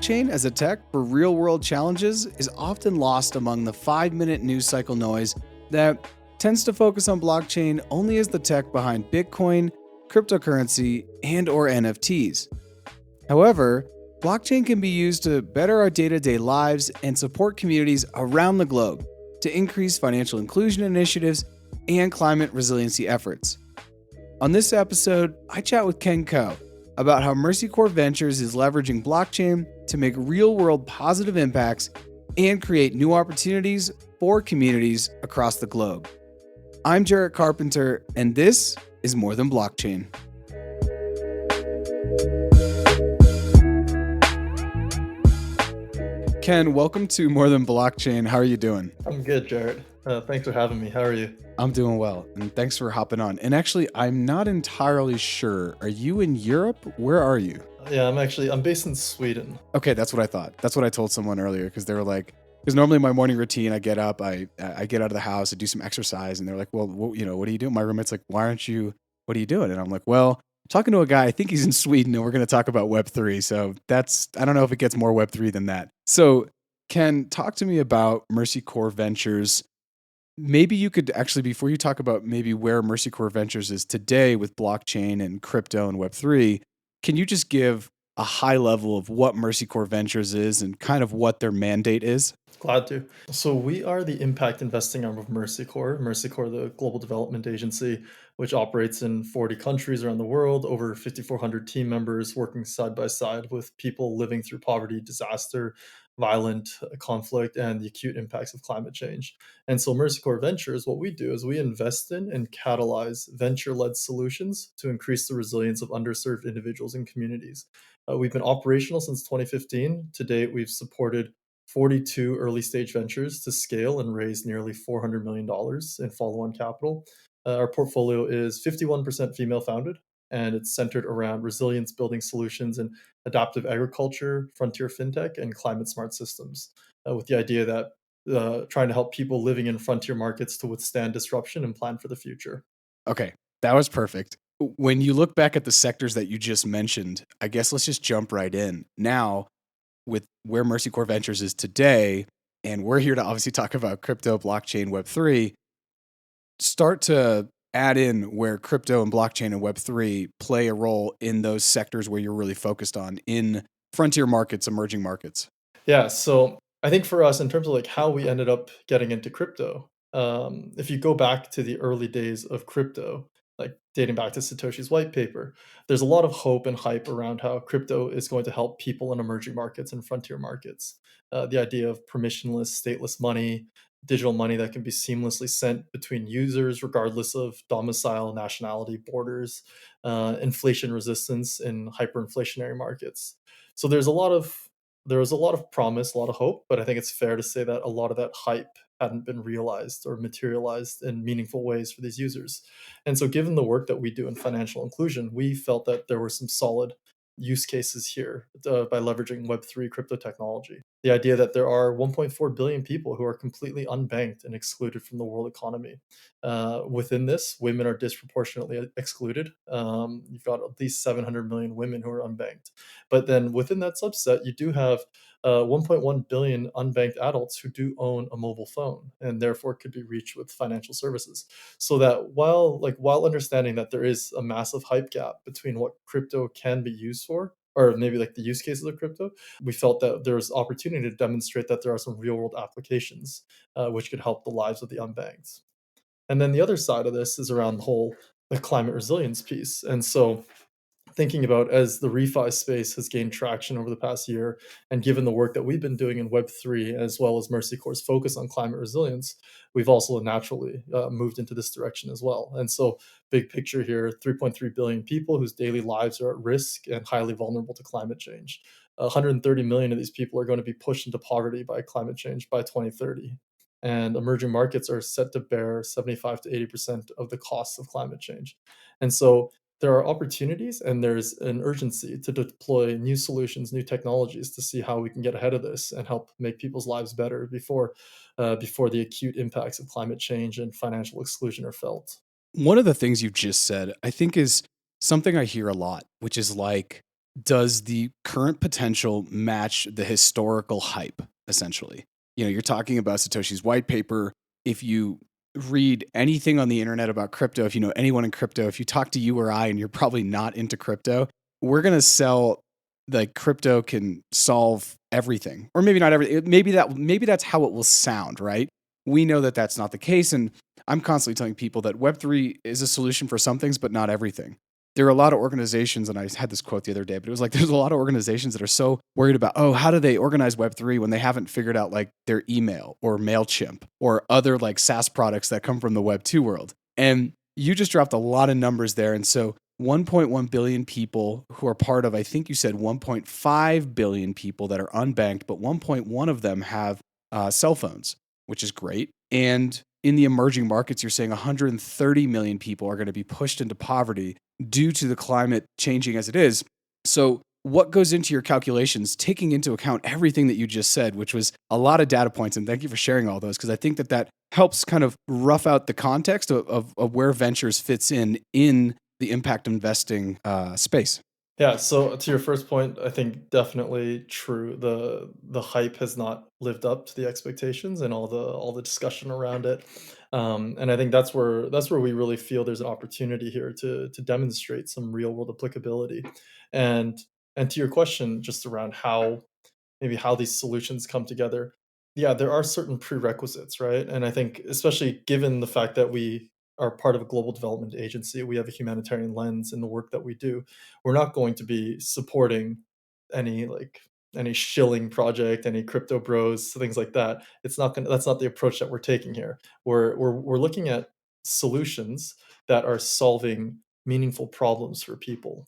Blockchain as a tech for real world challenges is often lost among the 5-minute news cycle noise that tends to focus on blockchain only as the tech behind Bitcoin, cryptocurrency, and/or NFTs. However, blockchain can be used to better our day-to-day lives and support communities around the globe to increase financial inclusion initiatives and climate resiliency efforts. On this episode, I chat with Ken Kou about how Mercy Corps Ventures is leveraging blockchain to make real-world positive impacts and create new opportunities for communities across the globe. I'm Jarrett Carpenter, and this is More Than Blockchain. Ken, welcome to More Than Blockchain. How are you doing? I'm good, Jarrett. Thanks for having me. How are you? I'm doing well, and thanks for hopping on. And actually, I'm not entirely sure. Are you in Europe? Where are you? Yeah, I'm based in Sweden. Okay, that's what I thought. That's what I told someone earlier, because they were like, because normally my morning routine, I get up, I get out of the house, I do some exercise, and they're like, well, what are you doing? My roommate's like, what are you doing? And I'm like, well, I'm talking to a guy, I think he's in Sweden, and we're going to talk about Web3. So I don't know if it gets more Web3 than that. So Ken, talk to me about Mercy Corps Ventures. Maybe you could actually, before you talk about maybe where Mercy Corps Ventures is today with blockchain and crypto and Web3, can you just give a high level of what Mercy Corps Ventures is and kind of what their mandate is? Glad to. So we are the impact investing arm of Mercy Corps. Mercy Corps, the global development agency, which operates in 40 countries around the world, over 5,400 team members working side by side with people living through poverty, disaster, violent conflict, and the acute impacts of climate change. And so Mercy Corps Ventures, what we do is we invest in and catalyze venture-led solutions to increase the resilience of underserved individuals and communities. We've been operational since 2015. To date, we've supported 42 early stage ventures to scale and raise nearly $400 million in follow on capital. Our portfolio is 51% female founded, and it's centered around resilience building solutions in adaptive agriculture, frontier fintech, and climate smart systems, with the idea that trying to help people living in frontier markets to withstand disruption and plan for the future. Okay, that was perfect. When you look back at the sectors that you just mentioned, I guess let's just jump right in. Now, with where Mercy Corps Ventures is today, and we're here to obviously talk about crypto, blockchain, Web3, start to add in where crypto and blockchain and Web3 play a role in those sectors where you're really focused on in frontier markets, emerging markets. Yeah, so I think for us, in terms of like how we ended up getting into crypto, if you go back to the early days of crypto, like dating back to Satoshi's white paper, there's a lot of hope and hype around how crypto is going to help people in emerging markets and frontier markets. The idea of permissionless, stateless money, digital money that can be seamlessly sent between users, regardless of domicile, nationality, borders, inflation resistance in hyperinflationary markets. So there was a lot of promise, a lot of hope, but I think it's fair to say that a lot of that hype hadn't been realized or materialized in meaningful ways for these users. And so, given the work that we do in financial inclusion, we felt that there were some solid use cases here by leveraging Web3 crypto technology. The idea that there are 1.4 billion people who are completely unbanked and excluded from the world economy. Within this, women are disproportionately excluded. You've got at least 700 million women who are unbanked. But then within that subset, you do have 1.1 billion unbanked adults who do own a mobile phone and therefore could be reached with financial services. So that while understanding that there is a massive hype gap between what crypto can be used for, or maybe like the use cases of crypto, we felt that there was opportunity to demonstrate that there are some real world applications which could help the lives of the unbanked. And then the other side of this is around the climate resilience piece. And so thinking about, as the refi space has gained traction over the past year, and given the work that we've been doing in Web3, as well as Mercy Corps' focus on climate resilience, we've also naturally moved into this direction as well. And so, big picture here, 3.3 billion people whose daily lives are at risk and highly vulnerable to climate change. 130 million of these people are going to be pushed into poverty by climate change by 2030. And emerging markets are set to bear 75 to 80% of the costs of climate change. And so, there are opportunities and there's an urgency to deploy new solutions, new technologies to see how we can get ahead of this and help make people's lives better before the acute impacts of climate change and financial exclusion are felt. One of the things you just said, I think, is something I hear a lot, which is like, does the current potential match the historical hype, essentially? You're talking about Satoshi's white paper. If you read anything on the internet about crypto, if you know anyone in crypto, if you talk to you or I and you're probably not into crypto, we're going to sell like crypto can solve everything. Or maybe not everything. Maybe that's how it will sound, right? We know that that's not the case, and I'm constantly telling people that Web3 is a solution for some things, but not everything. There are a lot of organizations, and I had this quote the other day, but it was like there's a lot of organizations that are so worried about, oh, how do they organize Web3 when they haven't figured out like their email or MailChimp or other like SaaS products that come from the Web2 world. And you just dropped a lot of numbers there. And so 1.1 billion people who are part of, I think you said 1.5 billion people that are unbanked, but 1.1 of them have cell phones, which is great. And in the emerging markets, you're saying 130 million people are going to be pushed into poverty due to the climate changing as it is. So, what goes into your calculations, taking into account everything that you just said, which was a lot of data points, and thank you for sharing all those, because I think that helps kind of rough out the context of where ventures fits in the impact investing space. Yeah, so to your first point, I think definitely true. The hype has not lived up to the expectations and all the discussion around it. And I think that's where we really feel there's an opportunity here to demonstrate some real world applicability. And and to your question just around how maybe how these solutions come together. Yeah, there are certain prerequisites, right? And I think especially given the fact that we are part of a global development agency, we have a humanitarian lens in the work that we do. We're not going to be supporting any any shilling project, any crypto bros, things like that. It's not going to That's not the approach that we're taking here. We're looking at solutions that are solving meaningful problems for people,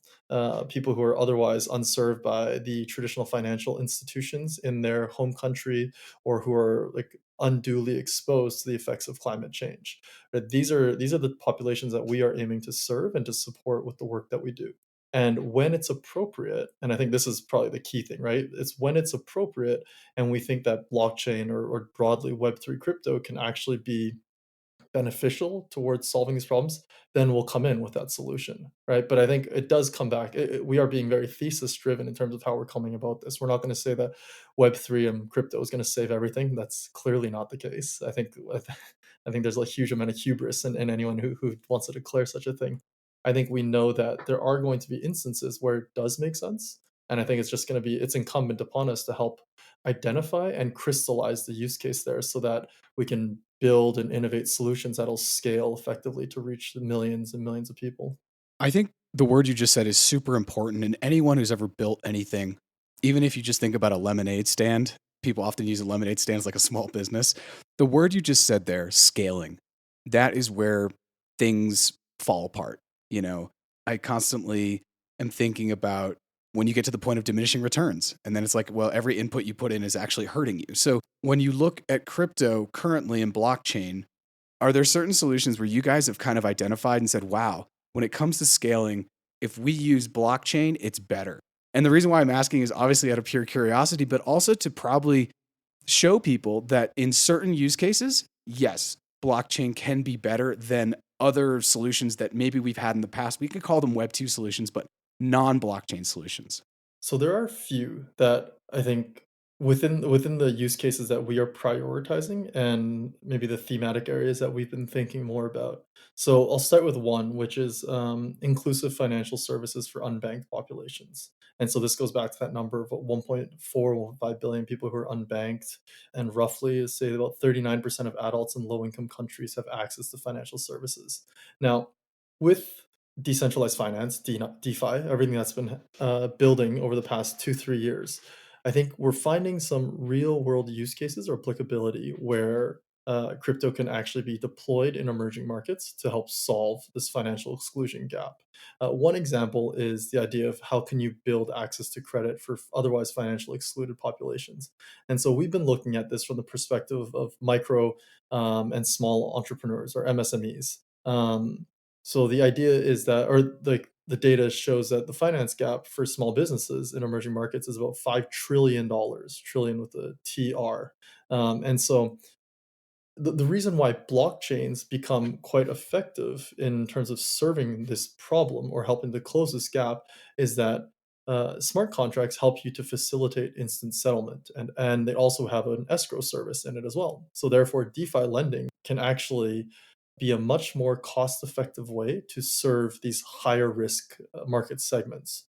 people who are otherwise unserved by the traditional financial institutions in their home country, or who are like unduly exposed to the effects of climate change. But these are the populations that we are aiming to serve and to support with the work that we do. And when it's appropriate, and I think this is probably the key thing, right? It's when it's appropriate, and we think that blockchain or broadly Web3 crypto can actually be beneficial towards solving these problems, then we'll come in with that solution, right? But I think it does come back. We are being very thesis driven in terms of how we're coming about this. We're not going to say that Web3 and crypto is going to save everything. That's clearly not the case. I think there's a huge amount of hubris in anyone who wants to declare such a thing. I think we know that there are going to be instances where it does make sense. And I think it's just going to be, it's incumbent upon us to help identify and crystallize the use case there so that we can build and innovate solutions that'll scale effectively to reach the millions and millions of people. I think the word you just said is super important. And anyone who's ever built anything, even if you just think about a lemonade stand, people often use a lemonade stand as like a small business. The word you just said there, scaling, that is where things fall apart. I constantly am thinking about when you get to the point of diminishing returns. And then it's like, well, every input you put in is actually hurting you. So when you look at crypto currently in blockchain, are there certain solutions where you guys have kind of identified and said, wow, when it comes to scaling, if we use blockchain, it's better? And the reason why I'm asking is obviously out of pure curiosity, but also to probably show people that in certain use cases, yes, blockchain can be better than other solutions that maybe we've had in the past. We could call them Web2 solutions, but non blockchain solutions. So there are a few that I think within the use cases that we are prioritizing and maybe the thematic areas that we've been thinking more about. So I'll start with one, which is inclusive financial services for unbanked populations. And so this goes back to that number of 1.45 billion people who are unbanked, and roughly say about 39% of adults in low income countries have access to financial services. Now, with decentralized finance, DeFi, everything that's been building over the past 2 3 years, I think we're finding some real world use cases or applicability where crypto can actually be deployed in emerging markets to help solve this financial exclusion gap. One example is the idea of how can you build access to credit for otherwise financially excluded populations. And so we've been looking at this from the perspective of micro and small entrepreneurs or MSMEs. So the idea is that, or the data shows that the finance gap for small businesses in emerging markets is about $5 trillion, trillion with a TR. And so the reason why blockchains become quite effective in terms of serving this problem or helping to close this gap is that smart contracts help you to facilitate instant settlement, and they also have an escrow service in it as well. So therefore, DeFi lending can actually be a much more cost-effective way to serve these higher risk market segments.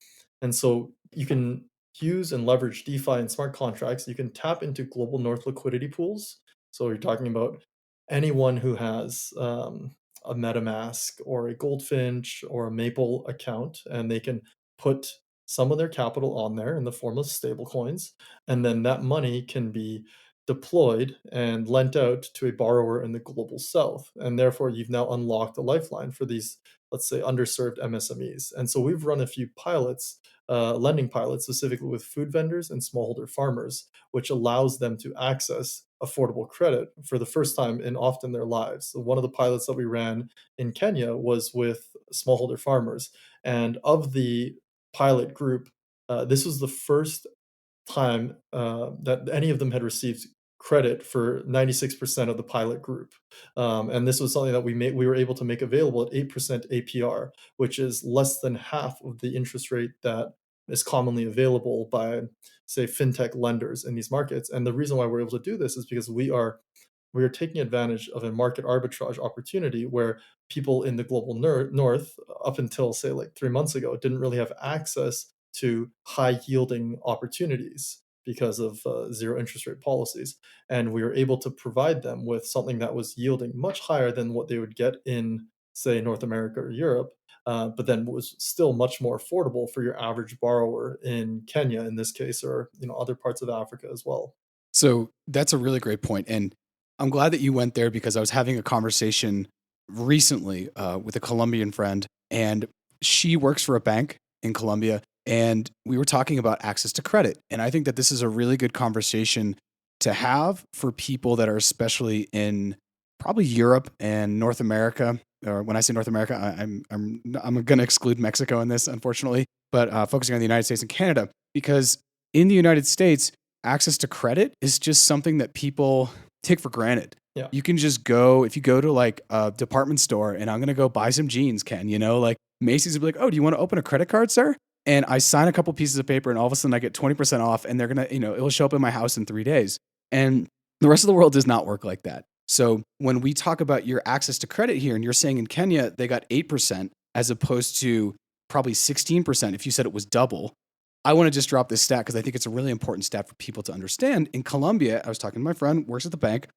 And so you can use and leverage DeFi and smart contracts. You can tap into global north liquidity pools. So you're talking about anyone who has a MetaMask or a Goldfinch or a Maple account, and they can put some of their capital on there in the form of stable coins, and then that money can be deployed and lent out to a borrower in the global south. And therefore, you've now unlocked a lifeline for these, let's say, underserved MSMEs. And so we've run a few pilots, lending pilots, specifically with food vendors and smallholder farmers, which allows them to access affordable credit for the first time in often their lives. So one of the pilots that we ran in Kenya was with smallholder farmers. And of the pilot group, this was the first time that any of them had received credit for 96% of the pilot group. And this was something that we were able to make available at 8% APR, which is less than half of the interest rate that is commonly available by, say, fintech lenders in these markets. And the reason why we're able to do this is because we are taking advantage of a market arbitrage opportunity where people in the global north, up until say like 3 months ago, didn't really have access to high yielding opportunities because of zero interest rate policies. And we were able to provide them with something that was yielding much higher than what they would get in, say, North America or Europe, but then was still much more affordable for your average borrower in Kenya, in this case, or other parts of Africa as well. So that's a really great point. And I'm glad that you went there because I was having a conversation recently with a Colombian friend, and she works for a bank in Colombia. And we were talking about access to credit. And I think that this is a really good conversation to have for people that are especially in probably Europe and North America. Or when I say North America, I'm going to exclude Mexico in this, unfortunately, but focusing on the United States and Canada, because in the United States, access to credit is just something that people take for granted. Yeah. You can just go, if you go to like a department store and I'm going to go buy some jeans, Ken, like Macy's will be like, oh, do you want to open a credit card, sir? And I sign a couple pieces of paper and all of a sudden I get 20% off and they're going to, it'll show up in my house in 3 days. And the rest of the world does not work like that. So when we talk about your access to credit here, and you're saying in Kenya, they got 8% as opposed to probably 16% if you said it was double. I want to just drop this stat because I think it's a really important stat for people to understand. In Colombia, I was talking to my friend, works at the bank.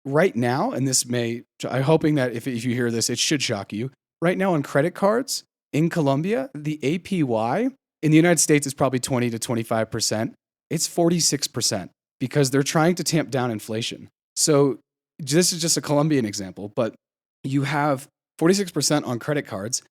Right now, and I'm hoping that if you hear this, it should shock you. Right now on credit cards in Colombia, the APY in the United States is probably 20 to 25%. It's 46% because they're trying to tamp down inflation. So this is just a Colombian example, but you have 46% on credit cards,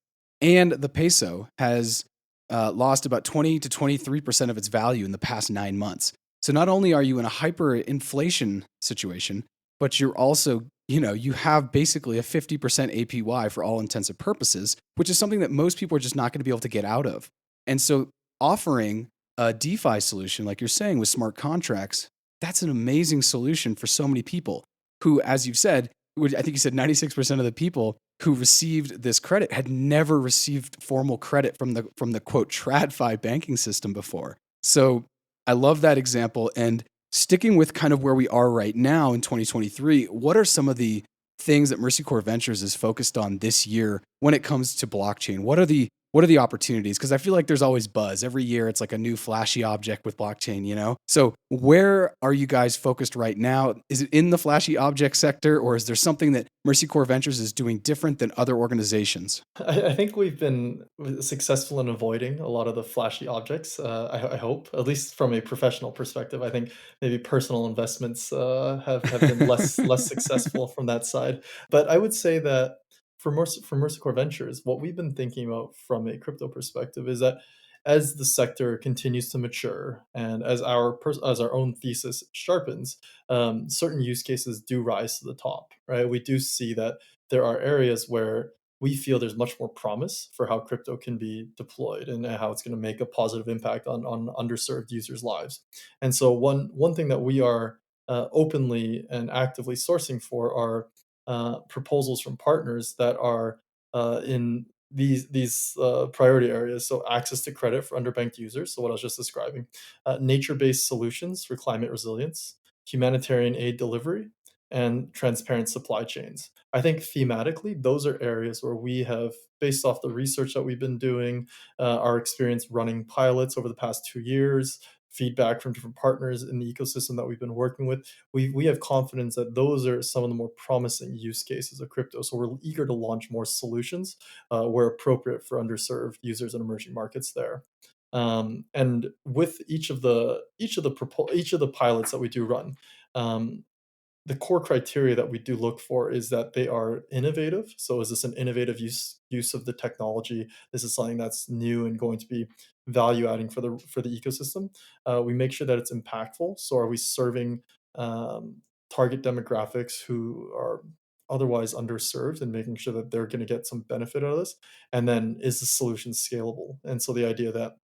and the peso has lost about 20 to 23% of its value in the past 9 months. So not only are you in a hyperinflation situation, but you're also, you have basically a 50% APY for all intents and purposes, which is something that most people are just not going to be able to get out of. And so offering a DeFi solution, like you're saying with smart contracts, that's an amazing solution for so many people who, as you've said, I think you said 96% of the people who received this credit had never received formal credit from the quote TradFi banking system before. So I love that example. And sticking with kind of where we are right now in 2023, what are some of the things that Mercy Corps Ventures is focused on this year when it comes to blockchain? What are the opportunities? Because I feel like there's always buzz. Every year it's like a new flashy object with blockchain, So where are you guys focused right now? Is it in the flashy object sector, or is there something that Mercy Corps Ventures is doing different than other organizations? I think we've been successful in avoiding a lot of the flashy objects. I hope, at least from a professional perspective. I think maybe personal investments have been less successful from that side. But I would say that for Mercy Core Ventures, what we've been thinking about from a crypto perspective is that as the sector continues to mature and as as our own thesis sharpens, certain use cases do rise to the top. Right, we do see that there are areas where we feel there's much more promise for how crypto can be deployed and how it's going to make a positive impact on underserved users' lives. And so one thing that we are openly and actively sourcing for are proposals from partners that are in these priority areas. So access to credit for underbanked users. So what I was just describing, nature-based solutions for climate resilience, humanitarian aid delivery, and transparent supply chains. I think thematically, those are areas where we have, based off the research that we've been doing, our experience running pilots over the past 2 years, feedback from different partners in the ecosystem that we've been working with, we have confidence that those are some of the more promising use cases of crypto. So we're eager to launch more solutions where appropriate for underserved users in emerging markets there. And with each of the pilots that we do run, um, the core criteria that we do look for is that they are innovative. So is this an innovative use of the technology? This is something that's new and going to be value adding for the ecosystem. We make sure that it's impactful. So are we serving target demographics who are otherwise underserved and making sure that they're going to get some benefit out of this? And then is the solution scalable? And so the idea that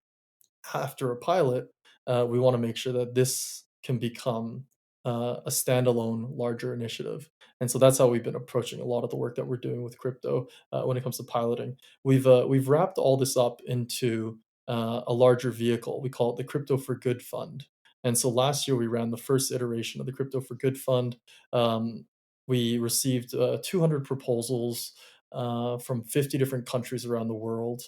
after a pilot, we want to make sure that this can become a standalone larger initiative. And so that's how we've been approaching a lot of the work that we're doing with crypto when it comes to piloting. We've wrapped all this up into a larger vehicle. We call it the Crypto for Good Fund. And so last year we ran the first iteration of the Crypto for Good Fund. Um, we received 200 proposals from 50 different countries around the world,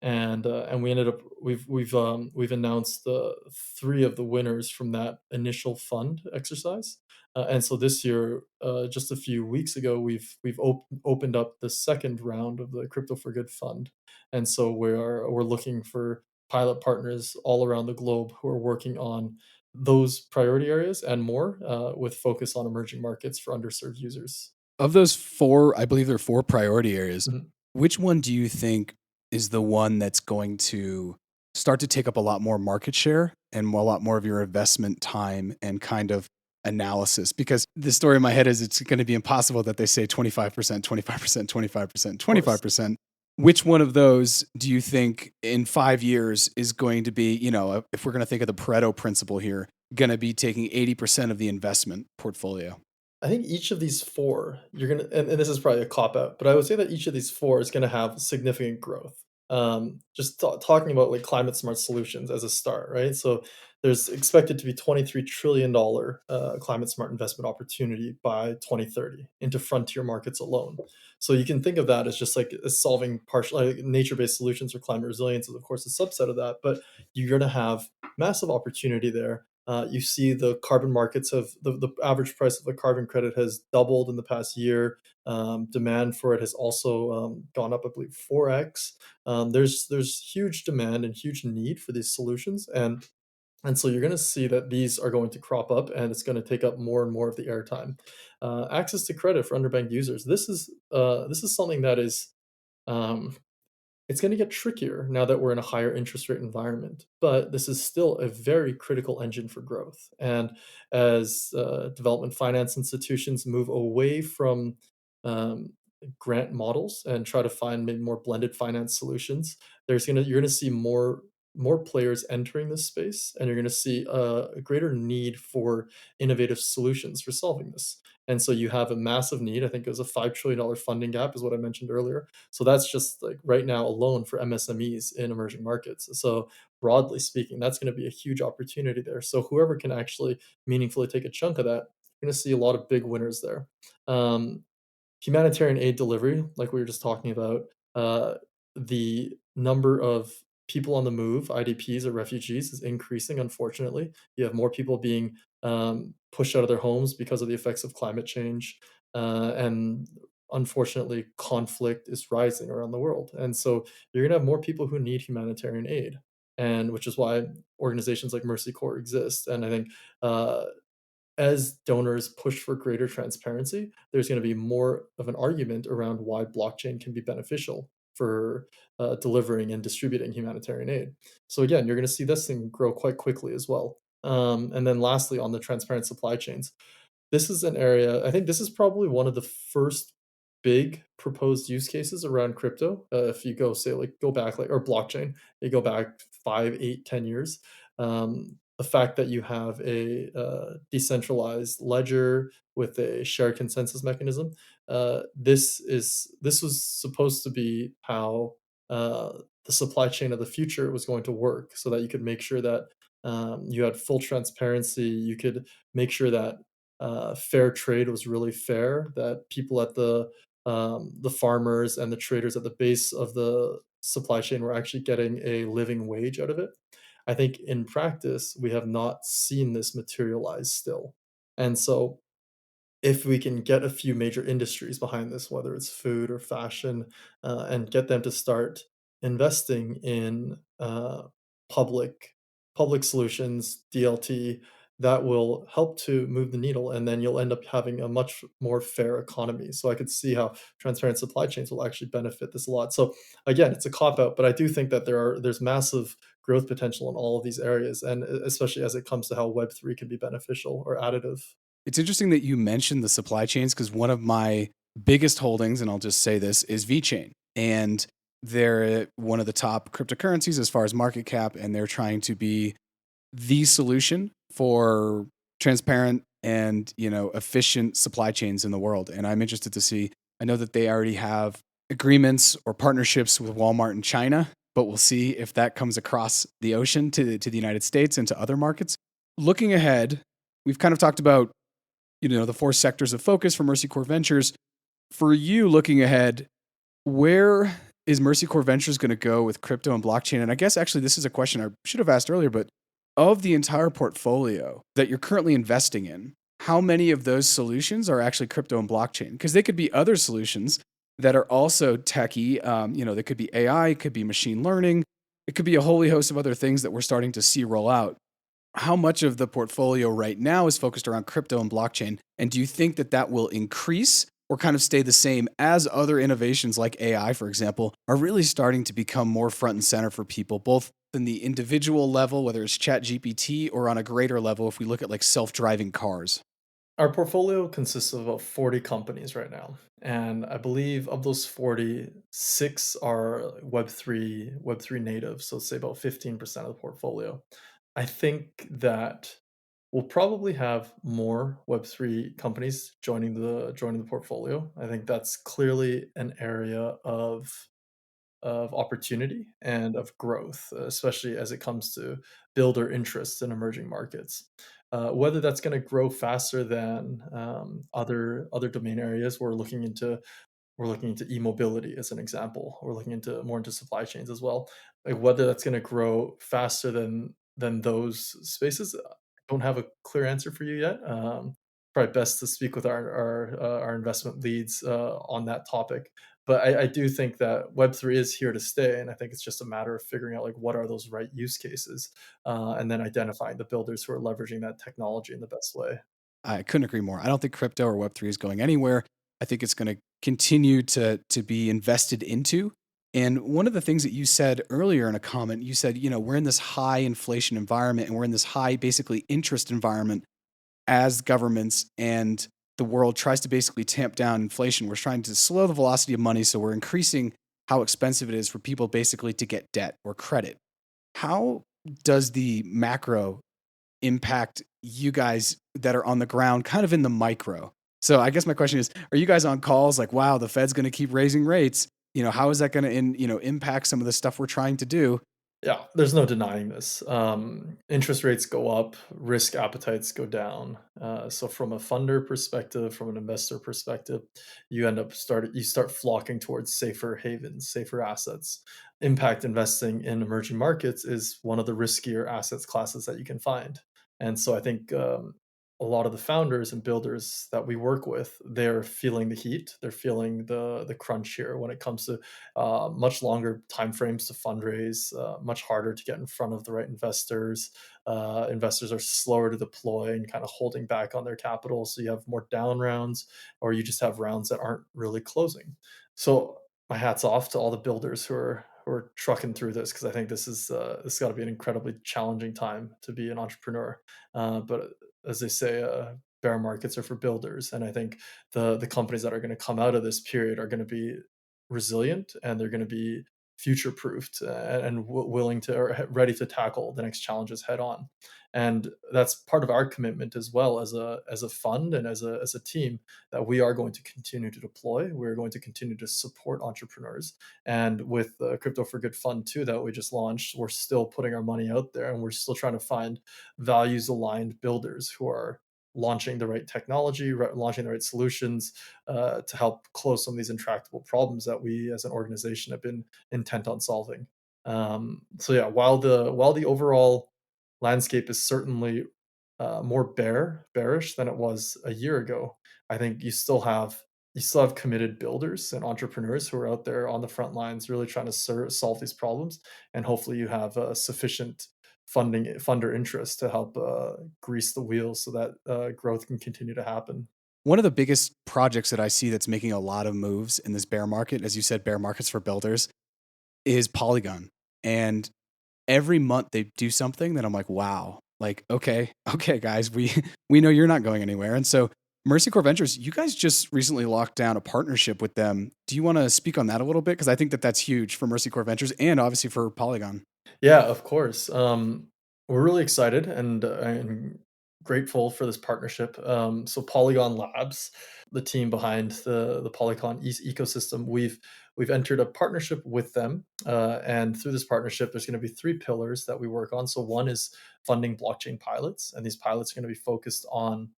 and we ended up we've announced the three of the winners from that initial fund exercise. And so this year, just a few weeks ago, we've opened up the second round of the Crypto for Good fund, and so we're looking for pilot partners all around the globe who are working on those priority areas and more, with focus on emerging markets for underserved users. Of those four, I believe there are four priority areas. Mhm. Which one do you think is the one that's going to start to take up a lot more market share and a lot more of your investment time and kind of analysis? Because the story in my head is it's going to be impossible that they say 25%, 25%, 25%, Of course. 25%. Which one of those do you think in 5 years is going to be, if we're going to think of the Pareto principle here, going to be taking 80% of the investment portfolio? I think each of these 4, you're gonna and this is probably a cop out, but I would say that each of these 4 is gonna have significant growth. Just talking about, like, climate smart solutions as a start, right? So, there's expected to be $23 trillion climate smart investment opportunity by 2030 into frontier markets alone. So, you can think of that as just, like, solving partial nature-based solutions for climate resilience is, of course, a subset of that, but you're gonna have massive opportunity there. You see the carbon markets have the average price of a carbon credit has doubled in the past year. Demand for it has also gone up, I believe, 4x. There's huge demand and huge need for these solutions, and so you're going to see that these are going to crop up, and it's going to take up more and more of the airtime. Access to credit for underbanked users. This is something that is um, it's going to get trickier now that we're in a higher interest rate environment, but this is still a very critical engine for growth. And as development finance institutions move away from um, grant models and try to find maybe more blended finance solutions, you're gonna see more players entering this space, and you're going to see a greater need for innovative solutions for solving this. And so you have a massive need. I think it was a $5 trillion funding gap, is what I mentioned earlier. So that's just like right now alone for MSMEs in emerging markets. So broadly speaking, that's going to be a huge opportunity there. So whoever can actually meaningfully take a chunk of that, you're going to see a lot of big winners there. Um, Humanitarian aid delivery, like we were just talking about, the number of people on the move, IDPs or refugees, is increasing, unfortunately. You have more people being pushed out of their homes because of the effects of climate change. And unfortunately, conflict is rising around the world. And so you're going to have more people who need humanitarian aid. And which is why organizations like Mercy Corps exist. And I think as donors push for greater transparency, there's going to be more of an argument around why blockchain can be beneficial for delivering and distributing humanitarian aid. So again, you're going to see this thing grow quite quickly as well. And then lastly, on the transparent supply chains, this is an area, I think this is probably one of the first big proposed use cases around crypto. If you go say like go back like or blockchain, you go back 5, 8, 10 years. the fact that you have a decentralized ledger with a shared consensus mechanism, this was supposed to be how the supply chain of the future was going to work, so that you could make sure that you had full transparency. You could make sure that fair trade was really fair. That people at the farmers and the traders at the base of the supply chain were actually getting a living wage out of it. I think in practice, we have not seen this materialize still. And so if we can get a few major industries behind this, whether it's food or fashion, and get them to start investing in public public solutions, DLT, that will help to move the needle, and then you'll end up having a much more fair economy. So I could see how transparent supply chains will actually benefit this a lot. So again, it's a cop out, but I do think that there's massive growth potential in all of these areas, and especially as it comes to how Web3 can be beneficial or additive. It's interesting that you mentioned the supply chains because one of my biggest holdings, and I'll just say this, is VeChain. And they're one of the top cryptocurrencies as far as market cap, and they're trying to be the solution for transparent and efficient supply chains in the world. And I'm interested to see. I know that they already have agreements or partnerships with Walmart in China, but we'll see if that comes across the ocean to the United States and to other markets. Looking ahead, we've kind of talked about the four sectors of focus for Mercy Core Ventures. For you, looking ahead, where is Mercy Core Ventures going to go with crypto and blockchain? And I guess actually this is a question I should have asked earlier, but of the entire portfolio that you're currently investing in, how many of those solutions are actually crypto and blockchain? Because they could be other solutions that are also techie. They could be AI, it could be machine learning, it could be a whole host of other things that we're starting to see roll out. How much of the portfolio right now is focused around crypto and blockchain? And do you think that that will increase or kind of stay the same as other innovations like AI, for example, are really starting to become more front and center for people, both in the individual level, whether it's chat GPT, or on a greater level, if we look at like self-driving cars? Our portfolio consists of about 40 companies right now, and I believe of those 40, 6 are Web3 native, so say about 15% of the portfolio. I think that we'll probably have more Web3 companies joining the portfolio. I think that's clearly an area of opportunity and of growth, especially as it comes to builder interests in emerging markets. Whether that's going to grow faster than other domain areas, we're looking into e-mobility as an example. We're looking into more into supply chains as well. Like whether that's going to grow faster than those spaces, I don't have a clear answer for you yet. Probably best to speak with our investment leads on that topic. But I do think that Web3 is here to stay, and I think it's just a matter of figuring out like what are those right use cases, and then identifying the builders who are leveraging that technology in the best way. I couldn't agree more. I don't think crypto or Web3 is going anywhere. I think it's going to continue to be invested into. And one of the things that you said earlier in a comment, you said, we're in this high inflation environment and we're in this high, basically, interest environment as governments and the world tries to basically tamp down inflation. We're trying to slow the velocity of money. So we're increasing how expensive it is for people basically to get debt or credit. How does the macro impact you guys that are on the ground, kind of in the micro? So I guess my question is, are you guys on calls like, wow, the Fed's going to keep raising rates? How is that going to, impact some of the stuff we're trying to do? Yeah, there's no denying this. Interest rates go up, risk appetites go down. So from a funder perspective, from an investor perspective, you start flocking towards safer havens, safer assets. Impact investing in emerging markets is one of the riskier assets classes that you can find. And so I think a lot of the founders and builders that we work with, they're feeling the heat. They're feeling the crunch here when it comes to much longer timeframes to fundraise, much harder to get in front of the right investors. Investors are slower to deploy and kind of holding back on their capital. So you have more down rounds, or you just have rounds that aren't really closing. So my hat's off to all the builders who are trucking through this, because I think this got to be an incredibly challenging time to be an entrepreneur. But as they say, bear markets are for builders, and I think the companies that are going to come out of this period are going to be resilient, and they're going to be future proofed, and willing to, or ready to tackle the next challenges head on. And that's part of our commitment as well as a fund and as a team, that we are going to continue to deploy. We're going to continue to support entrepreneurs. And with the Crypto for Good fund too that we just launched, we're still putting our money out there, and we're still trying to find values aligned builders who are launching the right technology, launching the right solutions, to help close some of these intractable problems that we as an organization have been intent on solving. So yeah, while the overall landscape is certainly more bearish than it was a year ago, I think you still have committed builders and entrepreneurs who are out there on the front lines really trying to solve these problems, and hopefully you have sufficient funder interest to help grease the wheels so that growth can continue to happen. One of the biggest projects that I see that's making a lot of moves in this bear market, as you said, bear markets for builders, is Polygon. And every month they do something that I'm like, wow, like, okay, okay, guys, we know you're not going anywhere. And so Mercy Core Ventures, you guys just recently locked down a partnership with them. Do you want to speak on that a little bit? Because I think that that's huge for Mercy Core Ventures and obviously for Polygon. Yeah, of course. We're really excited and grateful for this partnership. So Polygon Labs, the team behind the Polygon ecosystem, we've entered a partnership with them, and through this partnership, there's going to be three pillars that we work on. So one is funding blockchain pilots, and these pilots are going to be focused on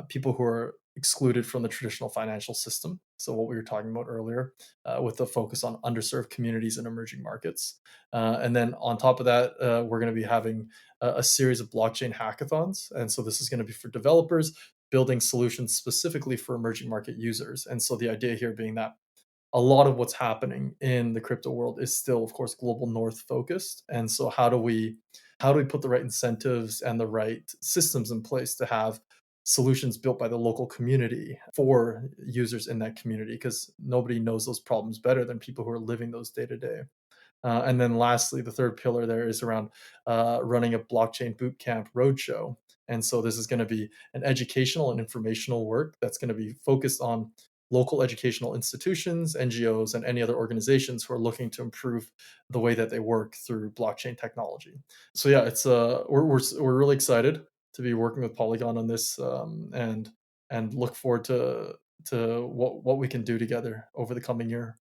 people who are excluded from the traditional financial system. So what we were talking about earlier, with the focus on underserved communities and emerging markets. And then on top of that, we're going to be having a series of blockchain hackathons. And so this is going to be for developers building solutions specifically for emerging market users. And so the idea here being that a lot of what's happening in the crypto world is still, of course, global north focused. And so how do we put the right incentives and the right systems in place to have solutions built by the local community for users in that community? Because nobody knows those problems better than people who are living those day to day. And then lastly, the third pillar there is around running a blockchain bootcamp roadshow. And so this is going to be an educational and informational work that's going to be focused on local educational institutions, NGOs, and any other organizations who are looking to improve the way that they work through blockchain technology. So yeah, it's we're really excited to be working with Polygon on this, and look forward to what we can do together over the coming year.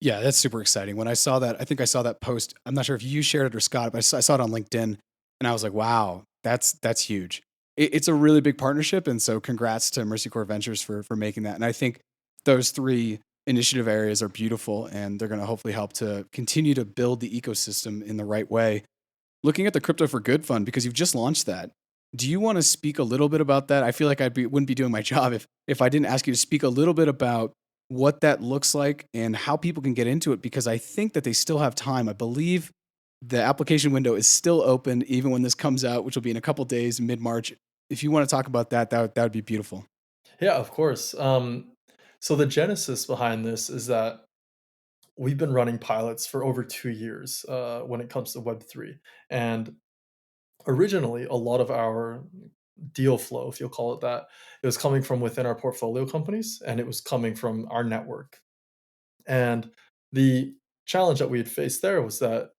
Yeah, that's super exciting. When I saw that, I think I saw that post. I'm not sure if you shared it or Scott, but I saw it on LinkedIn, and I was like, "Wow, that's huge." It's a really big partnership, and so congrats to Mercy Core Ventures for making that. And I think those three initiative areas are beautiful, and they're going to hopefully help to continue to build the ecosystem in the right way. Looking at the Crypto for Good fund, because you've just launched that, do you want to speak a little bit about that? I feel like wouldn't be doing my job if I didn't ask you to speak a little bit about what that looks like and how people can get into it, because I think that they still have time. I believe the application window is still open even when this comes out, which will be in a couple days, mid-March. If you want to talk about that, that would be beautiful. Yeah, of course. So the genesis behind this is that we've been running pilots for over 2 years when it comes to Web3. And originally, a lot of our deal flow, if you'll call it that, it was coming from within our portfolio companies, and it was coming from our network. And the challenge that we had faced there was that,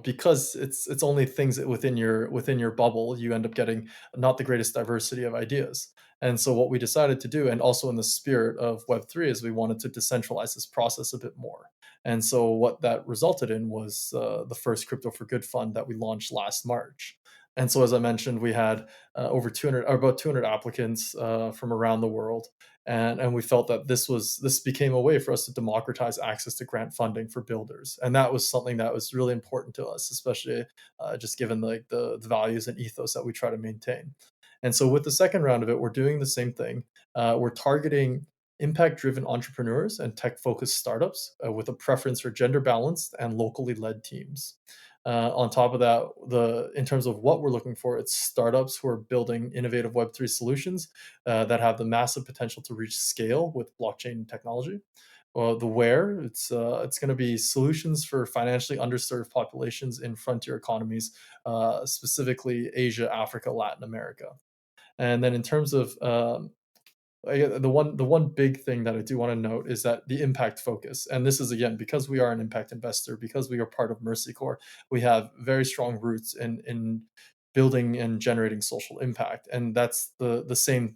because it's only things that within your bubble, you end up getting not the greatest diversity of ideas. And so what we decided to do, and also in the spirit of Web3, is we wanted to decentralize this process a bit more. And so what that resulted in was the first Crypto for Good fund that we launched last March. And so, as I mentioned, we had over 200, or about 200 applicants from around the world, and we felt that this became a way for us to democratize access to grant funding for builders, and that was something that was really important to us, especially just given like the values and ethos that we try to maintain. And so with the second round of it, we're doing the same thing. We're targeting impact driven entrepreneurs and tech focused startups with a preference for gender balanced and locally led teams. On top of that, the in terms of what we're looking for, it's startups who are building innovative Web3 solutions that have the massive potential to reach scale with blockchain technology. The where it's going to be solutions for financially underserved populations in frontier economies, specifically Asia, Africa, Latin America. And then in terms of the one big thing that I do want to note is that the impact focus, and this is again because we are an impact investor, because we are part of Mercy Corps, we have very strong roots in building and generating social impact. And that's the same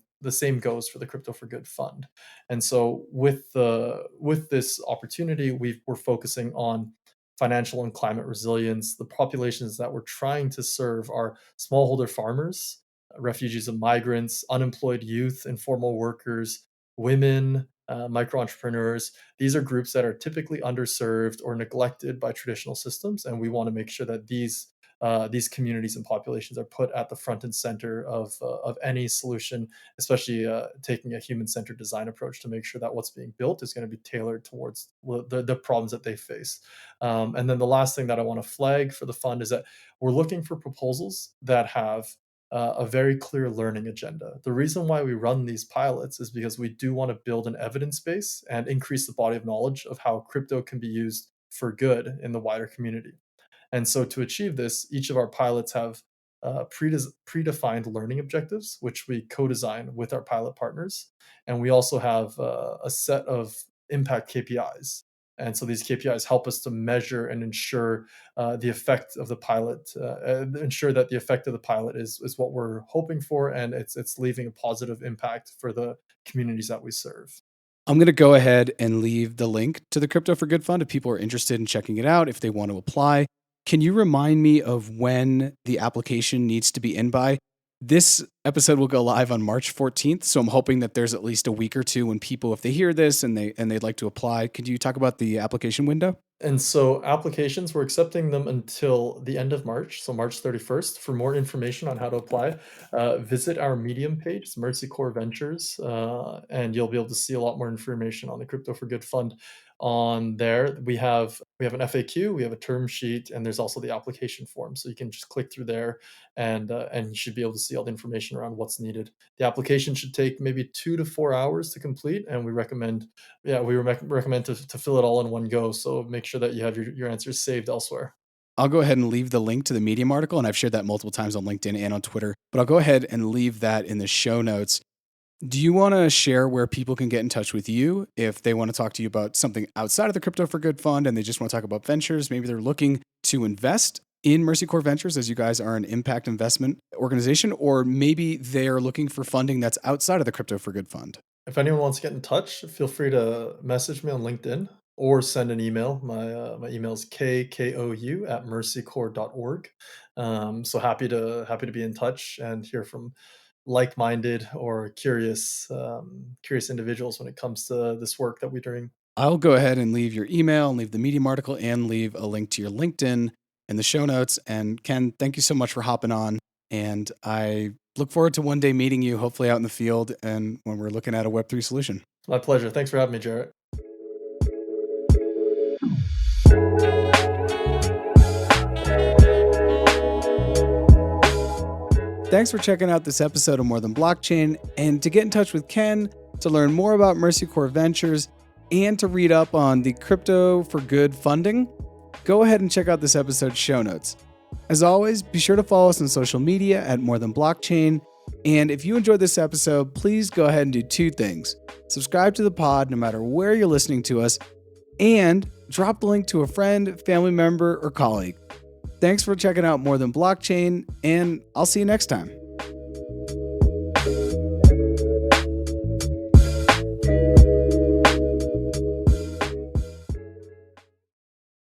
goes for the Crypto for Good fund. And so with this opportunity, we're focusing on financial and climate resilience. The populations that we're trying to serve are smallholder farmers, refugees and migrants, unemployed youth, informal workers, women, micro entrepreneurs. These are groups that are typically underserved or neglected by traditional systems, and we want to make sure that these communities and populations are put at the front and center of any solution, especially taking a human-centered design approach to make sure that what's being built is going to be tailored towards the problems that they face. And then the last thing that I want to flag for the fund is that we're looking for proposals that have a very clear learning agenda. The reason why we run these pilots is because we do want to build an evidence base and increase the body of knowledge of how crypto can be used for good in the wider community. And so to achieve this, each of our pilots have predefined learning objectives, which we co-design with our pilot partners. And we also have a set of impact KPIs. And so these KPIs help us to measure and ensure the effect of the pilot, ensure that the effect of the pilot is what we're hoping for, and it's leaving a positive impact for the communities that we serve. I'm going to go ahead and leave the link to the Crypto for Good Fund if people are interested in checking it out, if they want to apply. Can you remind me of when the application needs to be in by? This episode will go live on March 14th, so I'm hoping that there's at least a week or two when people, if they hear this and they'd like to apply. Could you talk about the application window? And so applications, we're accepting them until the end of March, so March 31st. For more information on how to apply, visit our Medium page, it's Mercy Core Ventures, and you'll be able to see a lot more information on the Crypto for Good Fund on there. We have an FAQ, we have a term sheet, and there's also the application form. So you can just click through there, and you should be able to see all the information around what's needed. The application should take maybe 2 to 4 hours to complete, and we recommend to fill it all in one go. So make sure that you have your answers saved elsewhere. I'll go ahead and leave the link to the Medium article, and I've shared that multiple times on LinkedIn and on Twitter, but I'll go ahead and leave that in the show notes. Do you want to share where people can get in touch with you if they want to talk to you about something outside of the Crypto for Good Fund and they just want to talk about ventures? Maybe they're looking to invest in Mercy Core Ventures, as you guys are an impact investment organization, or maybe they're looking for funding that's outside of the Crypto for Good Fund. If anyone wants to get in touch, feel free to message me on LinkedIn or send an email. My email is kkou@mercycore.org. So happy to be in touch and hear from like-minded or curious individuals when it comes to this work that we're doing. I'll go ahead and leave your email and leave the Medium article and leave a link to your LinkedIn in the show notes. And Ken, thank you so much for hopping on. And I look forward to one day meeting you, hopefully out in the field and when we're looking at a Web3 solution. My pleasure. Thanks for having me, Jarrett. Thanks for checking out this episode of More Than Blockchain. And to get in touch with Ken, to learn more about Mercy Core Ventures, and to read up on the Crypto for Good funding, go ahead and check out this episode's show notes. As always, be sure to follow us on social media at More Than Blockchain. And if you enjoyed this episode, please go ahead and do two things. Subscribe to the pod no matter where you're listening to us, and drop the link to a friend, family member, or colleague. Thanks for checking out More Than Blockchain, and I'll see you next time.